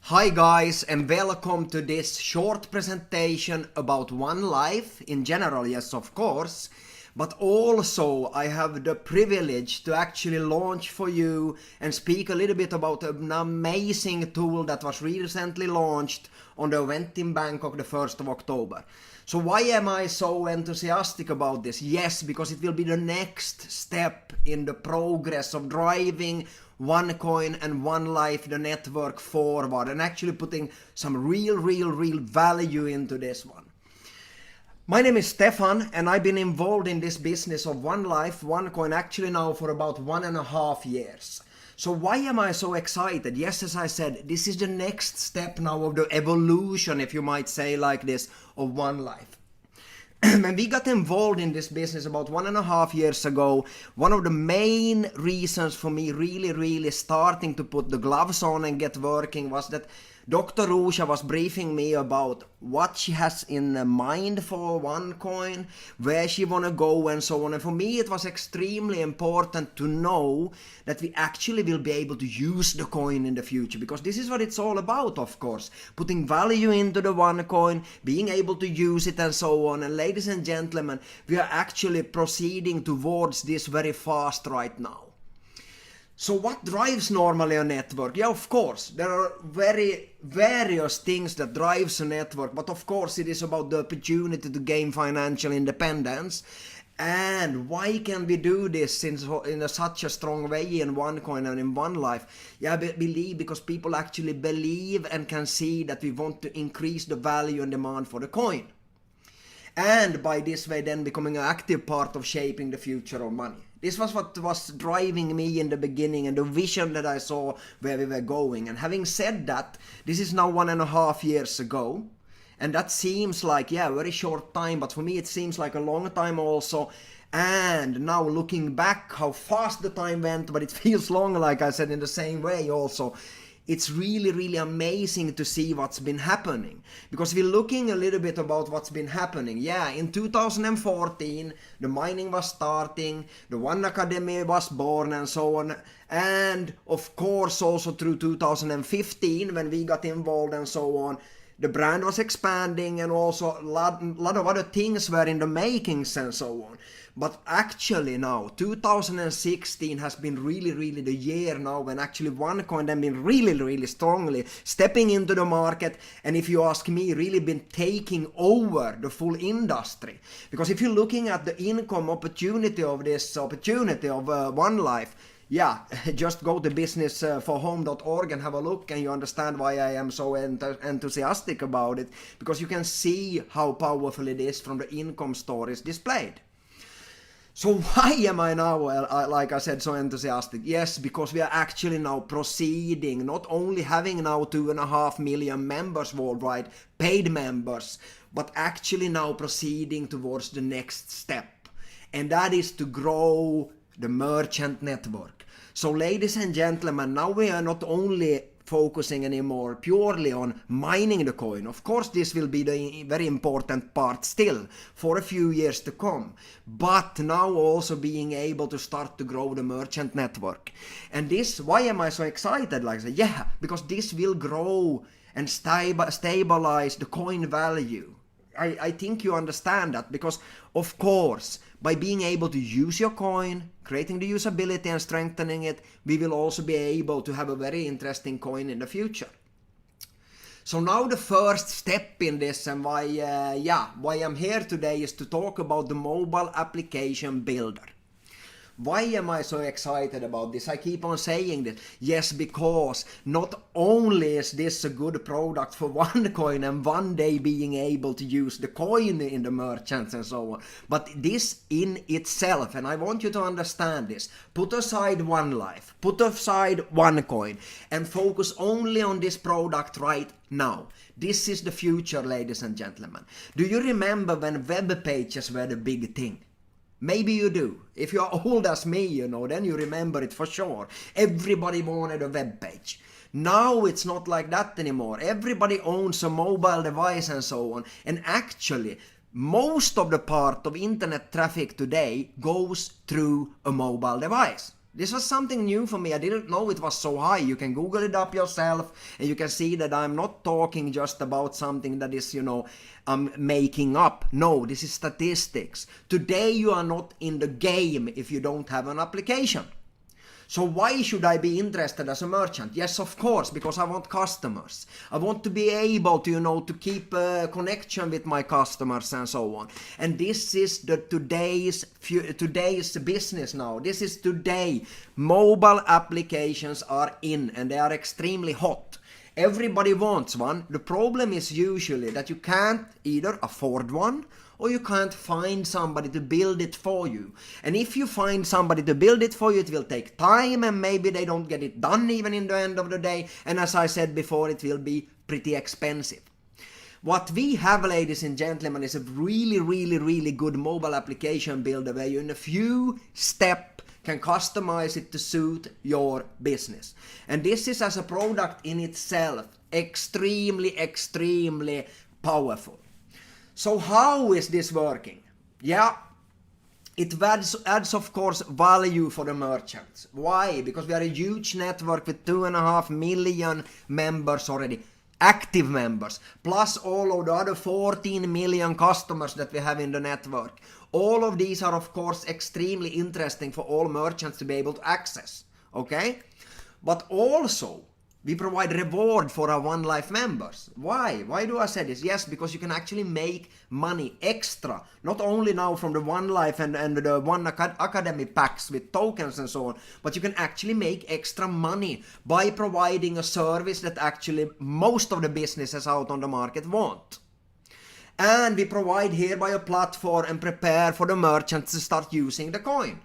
Hi guys, and welcome to this short presentation about One Life in general, yes of course, but also I have the privilege to actually launch for you and speak a little bit about an amazing tool that was recently launched on the event in Bangkok the 1st of October. So why am I so enthusiastic about this? Yes, because it will be the next step in the progress of driving OneCoin and One Life, the network, forward and actually putting some real value into this one. My name is Stefan and I've been involved in this business of One Life, OneCoin actually now for about 1.5 years. So why am I so excited? Yes, as I said, this is the next step now of the evolution, if you might say like this, of One Life. When we got involved in this business about 1.5 years ago, one of the main reasons for me really starting to put the gloves on and get working was that Dr. Rusha was briefing me about what she has in mind for OneCoin, where she wanna go and so on. And for me it was extremely important to know that we actually will be able to use the coin in the future, because this is what it's all about, of course. Putting value into the OneCoin, being able to use it and so on. And ladies and gentlemen, we are actually proceeding towards this very fast right now. So what drives normally a network? Yeah, of course, there are various things that drives a network, but of course it is about the opportunity to gain financial independence. And why can we do this in such a strong way in OneCoin and in One Life? Yeah, I believe because people actually believe and can see that we want to increase the value and demand for the coin. And by this way then becoming an active part of shaping the future of money. This was what was driving me in the beginning and the vision that I saw where we were going. And having said that, this is now 1.5 years ago. And that seems like, yeah, a very short time, but for me it seems like a long time also. And now looking back how fast the time went, but it feels long, like I said, in the same way also. It's really amazing to see what's been happening, because we're looking a little bit about what's been happening. Yeah, in 2014 the mining was starting, the One Academy was born and so on, and of course also through 2015 when we got involved and so on, the brand was expanding and also a lot of other things were in the makings and so on. But actually now 2016 has been really the year now when actually OneCoin has been really strongly stepping into the market, and if you ask me, really been taking over the full industry. Because if you're looking at the income opportunity of this opportunity of One Life, yeah, just go to businessforhome.org and have a look and you understand why I am so enthusiastic about it, because you can see how powerful it is from the income stories displayed. So why am I now, like I said, so enthusiastic? Yes, because we are actually now proceeding, not only having now 2.5 million members worldwide, paid members, but actually now proceeding towards the next step. And that is to grow the merchant network. So ladies and gentlemen, now we are not only focusing anymore purely on mining the coin. Of course this will be the very important part still for a few years to come, but now also being able to start to grow the merchant network. And this, why am I so excited? Like I said, yeah, because this will grow and stabilize the coin value. I think you understand that, because of course by being able to use your coin, creating the usability and strengthening it, we will also be able to have a very interesting coin in the future. So now the first step in this, and why I'm here today, is to talk about the mobile application builder. Why am I so excited about this? I keep on saying this. Yes, because not only is this a good product for OneCoin and one day being able to use the coin in the merchants and so on, but this in itself, and I want you to understand this, put aside One Life, put aside OneCoin and focus only on this product right now. This is the future, ladies and gentlemen. Do you remember when web pages were the big thing? Maybe you do. If you are old as me, you know, then you remember it for sure. Everybody wanted a web page. Now it's not like that anymore. Everybody owns a mobile device and so on. And actually, most of the part of internet traffic today goes through a mobile device. This was something new for me. I didn't know it was so high. You can Google it up yourself and you can see that I'm not talking just about something that is, I'm making up. No, this is statistics. Today you are not in the game if you don't have an application. So why should I be interested as a merchant? Yes, of course, because I want customers. I want to be able to, to keep a connection with my customers and so on. And this is today's business now. This is today. Mobile applications are in and they are extremely hot. Everybody wants one. The problem is usually that you can't either afford one or you can't find somebody to build it for you. And if you find somebody to build it for you, it will take time and maybe they don't get it done even in the end of the day. And as I said before, it will be pretty expensive. What we have, ladies and gentlemen, is a really, really, really good mobile application builder where you in a few steps can customize it to suit your business. And this is as a product in itself extremely, extremely powerful. So how is this working? Yeah, it adds of course value for the merchants. Why? Because we are a huge network with 2.5 million members already, active members, plus all of the other 14 million customers that we have in the network. All of these are of course extremely interesting for all merchants to be able to access, okay? But also, we provide reward for our One Life members. Why? Why do I say this? Yes, because you can actually make money extra. Not only now from the One Life and the One Academy packs with tokens and so on, but you can actually make extra money by providing a service that actually most of the businesses out on the market want. And we provide hereby a platform and prepare for the merchants to start using the coin.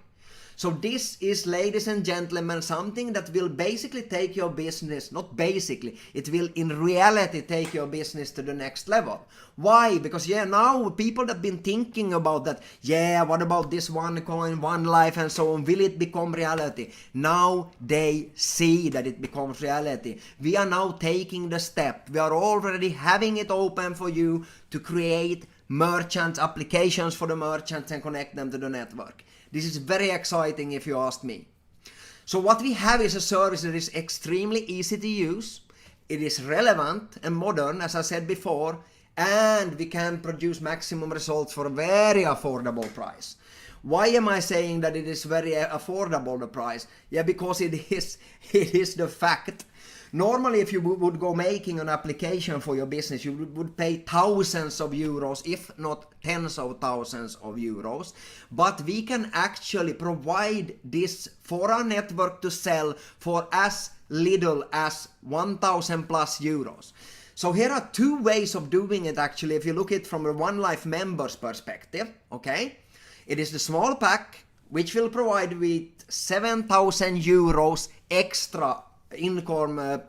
So this is, ladies and gentlemen, something that will basically take your business, not basically, it will in reality take your business to the next level. Why? Because now people that have been thinking about that, what about this one coin, One Life and so on, will it become reality? Now they see that it becomes reality. We are now taking the step. We are already having it open for you to create merchants, applications for the merchants and connect them to the network. This is very exciting if you ask me. So what we have is a service that is extremely easy to use. It is relevant and modern, as I said before, and we can produce maximum results for a very affordable price. Why am I saying that it is very affordable, the price? Yeah, because it is the fact. Normally, if you would go making an application for your business, you would pay thousands of euros, if not tens of thousands of euros. But we can actually provide this for our network to sell for as little as 1,000 plus euros. So here are two ways of doing it actually, if you look at it from a One Life members perspective, okay? It is the small pack, which will provide with 7,000 euros extra income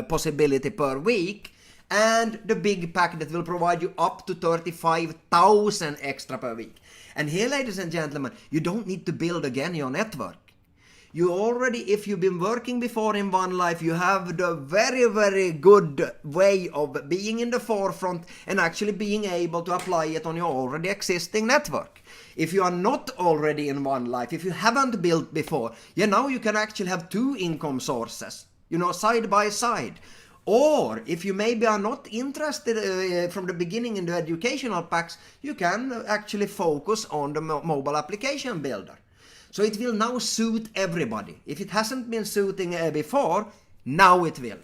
possibility per week, and the big pack that will provide you up to 35,000 extra per week. And here, ladies and gentlemen, you don't need to build again your network. You already, if you've been working before in One Life, you have the very, very good way of being in the forefront and actually being able to apply it on your already existing network. If you are not already in One Life, if you haven't built before, now you can actually have two income sources, side by side. Or if you maybe are not interested from the beginning in the educational packs, you can actually focus on the mobile application builder. So it will now suit everybody. If it hasn't been suiting before, now it will.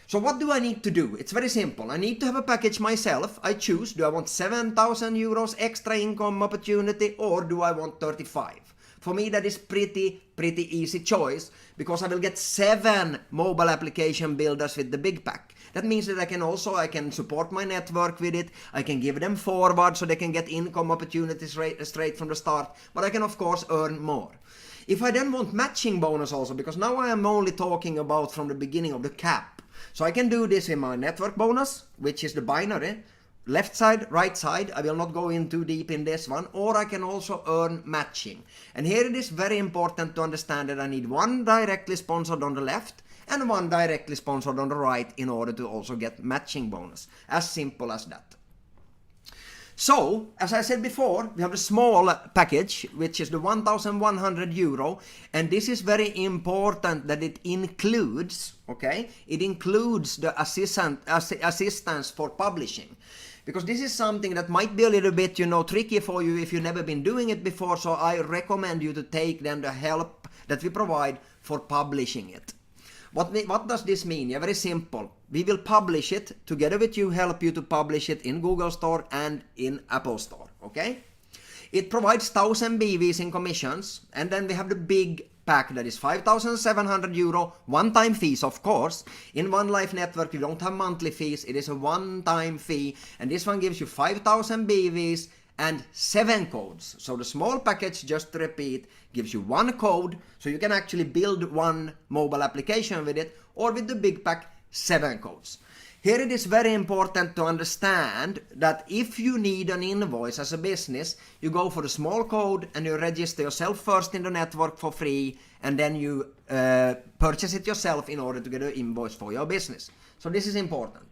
So what do I need to do? It's very simple. I need to have a package myself. I choose, do I want 7,000 euros extra income opportunity or do I want 35? For me, that is pretty easy choice because I will get 7 mobile application builders with the big pack. That means that I can support my network with it. I can give them forward so they can get income opportunities straight from the start. But I can of course earn more. If I then want matching bonus also, because now I am only talking about from the beginning of the cap. So I can do this in my network bonus, which is the binary. Left side, right side, I will not go in too deep in this one, or I can also earn matching. And here it is very important to understand that I need one directly sponsored on the left and one directly sponsored on the right in order to also get matching bonus. As simple as that. So, as I said before, we have the small package, which is the 1,100 euro, and this is very important that it includes, okay, it includes the assistance for publishing. Because this is something that might be a little bit, tricky for you if you've never been doing it before, so I recommend you to take then the help that we provide for publishing it. What does this mean? Yeah, very simple. We will publish it together with you, help you to publish it in Google Store and in Apple Store, okay? It provides 1,000 BVs in commissions, and then we have the big pack that is 5,700 euro, one-time fees, of course. In One Life Network, you don't have monthly fees, it is a one-time fee, and this one gives you 5,000 BVs and 7 codes. So the small package, just to repeat, gives you 1 code, so you can actually build one mobile application with it, or with the big pack, 7 codes. Here it is very important to understand that if you need an invoice as a business, you go for the small code and you register yourself first in the network for free, and then you purchase it yourself in order to get an invoice for your business. So this is important.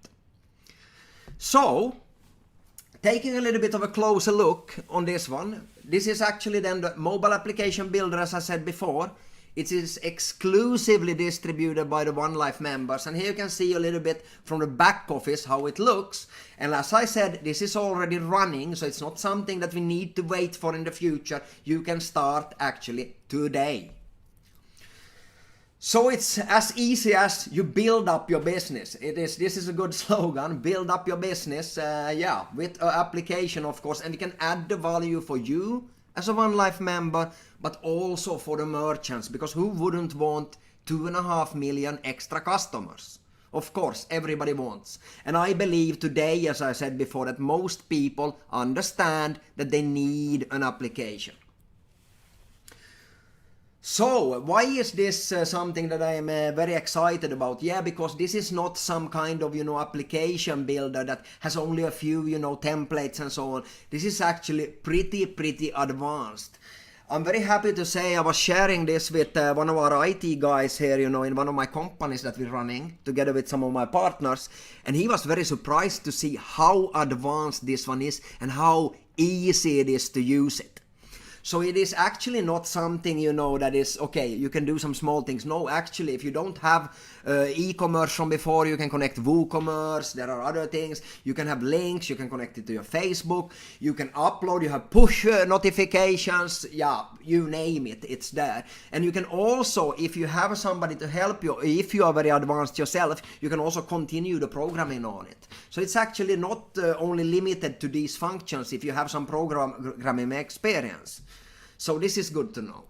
So, taking a little bit of a closer look on this one, this is actually then the mobile application builder, as I said before. It is exclusively distributed by the One Life members, and here you can see a little bit from the back office how it looks. And as I said, this is already running, so it's not something that we need to wait for in the future. You can start actually today. So it's as easy as you build up your business. This is a good slogan, build up your business, with an application, of course, and we can add the value for you as a One Life member, but also for the merchants, because who wouldn't want 2.5 million extra customers? Of course, everybody wants. And I believe today, as I said before, that most people understand that they need an application. So, why is this something that I am very excited about? Yeah, because this is not some kind of, application builder that has only a few, templates and so on. This is actually pretty advanced. I'm very happy to say I was sharing this with one of our IT guys here, in one of my companies that we're running, together with some of my partners. And he was very surprised to see how advanced this one is and how easy it is to use it. So it is actually not something, that is, okay, you can do some small things. No, actually, if you don't have e-commerce from before, you can connect WooCommerce, there are other things. You can have links, you can connect it to your Facebook, you can upload, you have push notifications, yeah, you name it, it's there. And you can also, if you have somebody to help you, if you are very advanced yourself, you can also continue the programming on it. So it's actually not only limited to these functions if you have some programming experience. So this is good to know.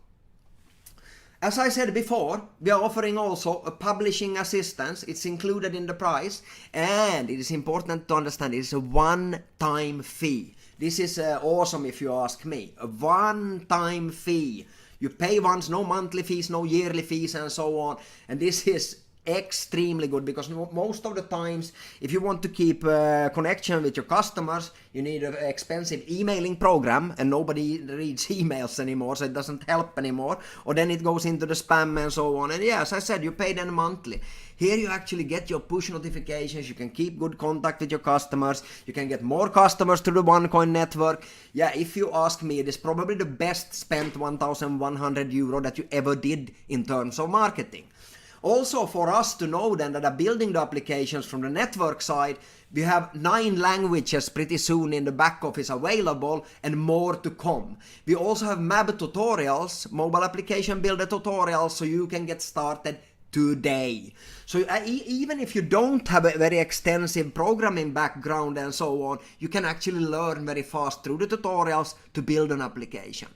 As I said before, we are offering also a publishing assistance. It's included in the price, and it is important to understand it is a one-time fee. This is awesome if you ask me. A one-time fee. You pay once, no monthly fees, no yearly fees and so on. And this is extremely good, because most of the times if you want to keep connection with your customers, you need an expensive emailing program, and nobody reads emails anymore, so it doesn't help anymore, or then it goes into the spam and so on. And yeah, as I said, you pay them monthly. Here you actually get your push notifications, you can keep good contact with your customers, you can get more customers to the OneCoin network. Yeah, if you ask me, it is probably the best spent 1,100 euro that you ever did in terms of marketing. Also, for us to know then that are building the applications from the network side, we have 9 languages pretty soon in the back office available, and more to come. We also have M.A.B tutorials, mobile application builder tutorials, so you can get started today. So even if you don't have a very extensive programming background and so on, you can actually learn very fast through the tutorials to build an application.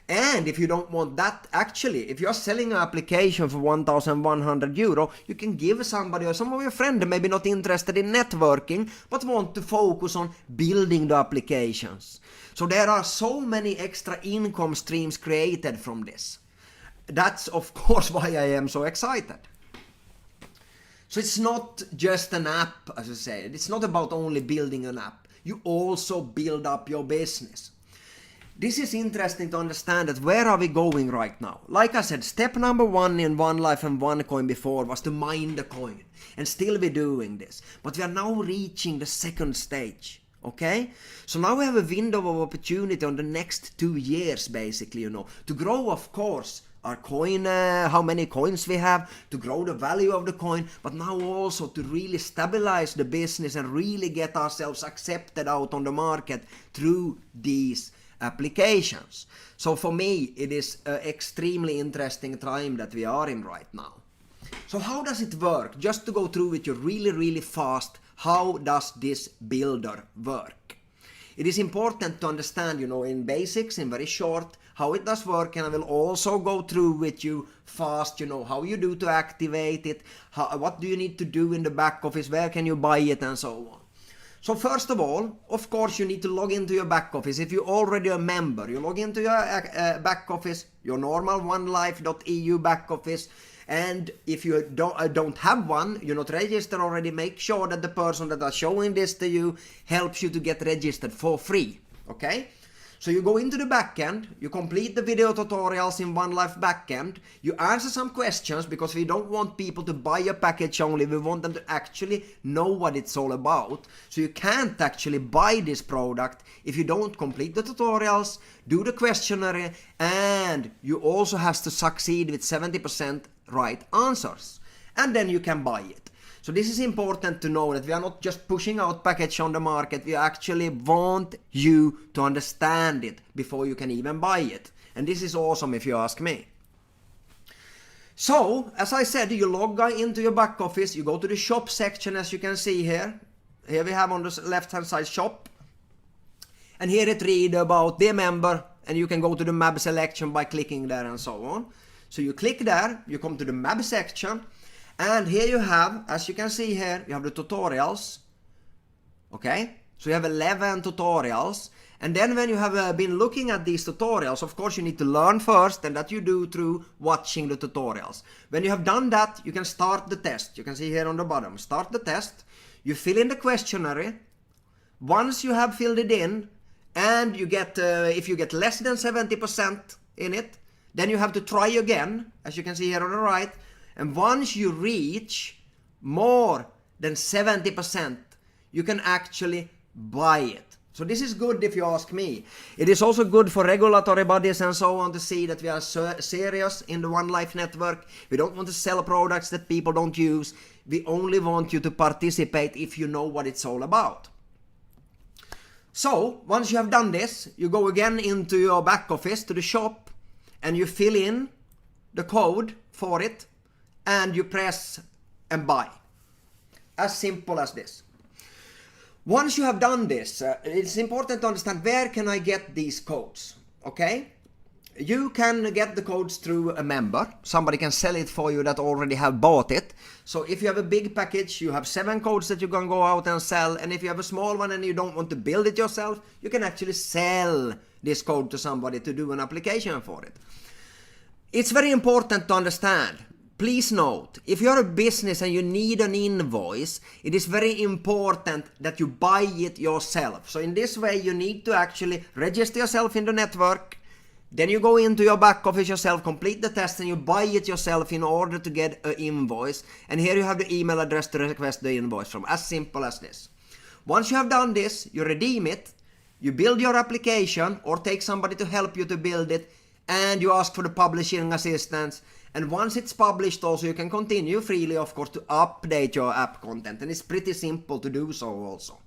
And if you don't want that, actually, if you're selling an application for 1,100 euro, you can give somebody or some of your friends maybe not interested in networking, but want to focus on building the applications. So there are so many extra income streams created from this. That's of course why I am so excited. So it's not just an app, as I said. It's not about only building an app. You also build up your business. This is interesting to understand that where are we going right now? Like I said, step number 1 in One Life and OneCoin before was to mine the coin. And still we're doing this. But we are now reaching the second stage. Okay, so now we have a window of opportunity on the next 2 years, basically, to grow, of course, our coin, how many coins we have, to grow the value of the coin, but now also to really stabilize the business and really get ourselves accepted out on the market through these applications. So for me, it is an extremely interesting time that we are in right now. So how does it work? Just to go through with you really fast, how does this builder work? It is important to understand, in basics, in very short, how it does work, and I will also go through with you fast, how you do to activate it, what do you need to do in the back office, where can you buy it, and so on. So first of all, of course, you need to log into your back office. If you're already a member, you log into your back office, your normal onelife.eu back office. And if you don't have one, you're not registered already, make sure that the person that is showing this to you helps you to get registered for free. Okay? So you go into the backend, you complete the video tutorials in OneLife backend, you answer some questions because we don't want people to buy a package only, we want them to actually know what it's all about. So you can't actually buy this product if you don't complete the tutorials, do the questionnaire, and you also have to succeed with 70% right answers. And then you can buy it. So this is important to know, that we are not just pushing out package on the market, we actually want you to understand it before you can even buy it. And this is awesome if you ask me. So, as I said, you log into your back office, you go to the shop section as you can see here. Here we have on the left hand side shop. And here it reads about the member, and you can go to the M.A.B selection by clicking there and so on. So you click there, you come to the M.A.B section. And here you have, as you can see here, you have the tutorials. Okay, so you have 11 tutorials. And then when you have been looking at these tutorials, of course you need to learn first, and that you do through watching the tutorials. When you have done that, you can start the test. You can see here on the bottom, start the test. You fill in the questionnaire. Once you have filled it in, and you get, if you get less than 70% in it, then you have to try again, as you can see here on the right. And once you reach more than 70%, you can actually buy it. So this is good if you ask me. It is also good for regulatory bodies and so on to see that we are serious in the OneLife network. We don't want to sell products that people don't use. We only want you to participate if you know what it's all about. So once you have done this, you go again into your back office to the shop and you fill in the code for it. And you press and buy. As simple as this. Once you have done this, it's important to understand, where can I get these codes? Okay? You can get the codes through a member. Somebody can sell it for you that already have bought it. So if you have a big package, you have 7 codes that you can go out and sell. And if you have a small one and you don't want to build it yourself, you can actually sell this code to somebody to do an application for it. It's very important to understand. Please note, if you're a business and you need an invoice, it is very important that you buy it yourself. So in this way, you need to actually register yourself in the network. Then you go into your back office yourself, complete the test, and you buy it yourself in order to get an invoice. And here you have the email address to request the invoice from. As simple as this. Once you have done this, you redeem it, you build your application or take somebody to help you to build it, and you ask for the publishing assistance. And once it's published also, you can continue freely, of course, to update your app content. And it's pretty simple to do so also.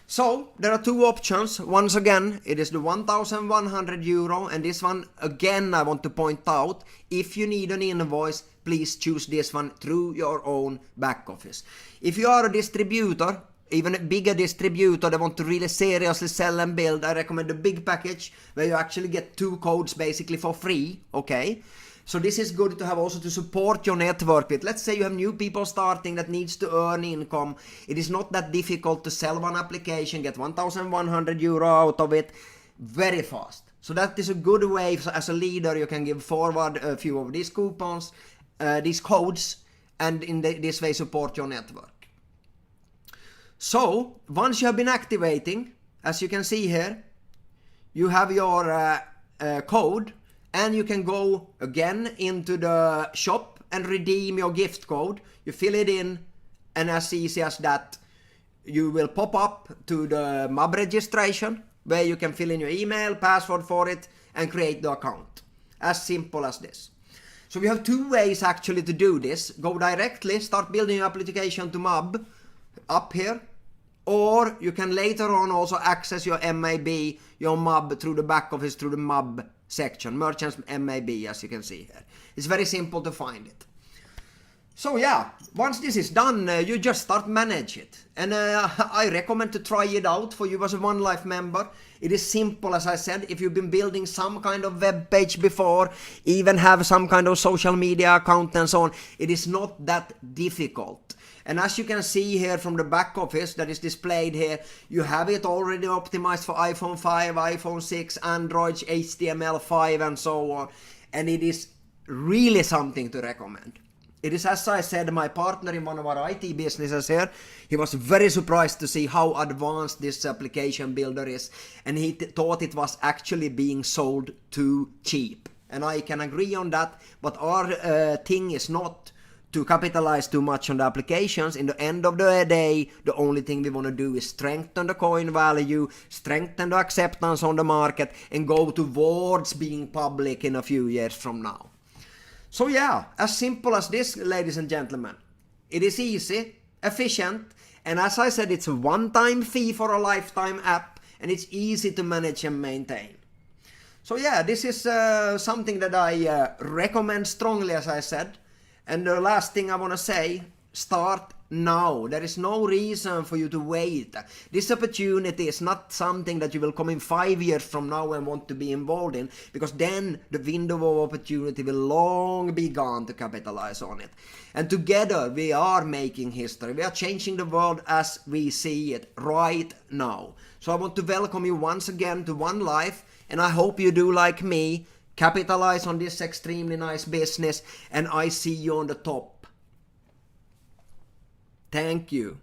So, there are 2 options. Once again, it is the 1,100 euro. And this one, again, I want to point out, if you need an invoice, please choose this one through your own back office. If you are a distributor, even a bigger distributor that want to really seriously sell and build, I recommend the big package where you actually get 2 codes basically for free. Okay? So this is good to have also to support your network with. Let's say you have new people starting that needs to earn income. It is not that difficult to sell one application, get 1,100 euro out of it very fast. So that is a good way. So as a leader, you can give forward a few of these coupons, these codes, and in this way support your network. So once you have been activating, as you can see here, you have your code. And you can go again into the shop and redeem your gift code. You fill it in, and as easy as that, you will pop up to the M.A.B registration where you can fill in your email, password for it, and create the account. As simple as this. So we have two ways actually to do this. Go directly, start building your application to M.A.B up here, or you can later on also access your M.A.B, your M.A.B through the back office, through the M.A.B section, Merchants M.A.B, as you can see here. It's very simple to find it. So yeah, once this is done, you just start manage it. And I recommend to try it out for you as a One Life member. It is simple, as I said. If you've been building some kind of web page before, even have some kind of social media account and so on, it is not that difficult. And as you can see here from the back office that is displayed here, you have it already optimized for iPhone 5, iPhone 6, Android, HTML5 and so on. And it is really something to recommend. It is, as I said, my partner in one of our IT businesses here. He was very surprised to see how advanced this application builder is. And he thought it was actually being sold too cheap. And I can agree on that. But our thing is not to capitalize too much on the applications. In the end of the day, the only thing we want to do is strengthen the coin value, strengthen the acceptance on the market, and go towards being public in a few years from now. So yeah, as simple as this, ladies and gentlemen. It is easy, efficient, and as I said, it's a one-time fee for a lifetime app, and it's easy to manage and maintain. So yeah, this is something that I recommend strongly, as I said. And the last thing I want to say, start now. There is no reason for you to wait. This opportunity is not something that you will come in 5 years from now and want to be involved in, because then the window of opportunity will long be gone to capitalize on it. And together we are making history. We are changing the world as we see it right now. So I want to welcome you once again to One Life, and I hope you do like me. Capitalize on this extremely nice business, and I see you on the top. Thank you.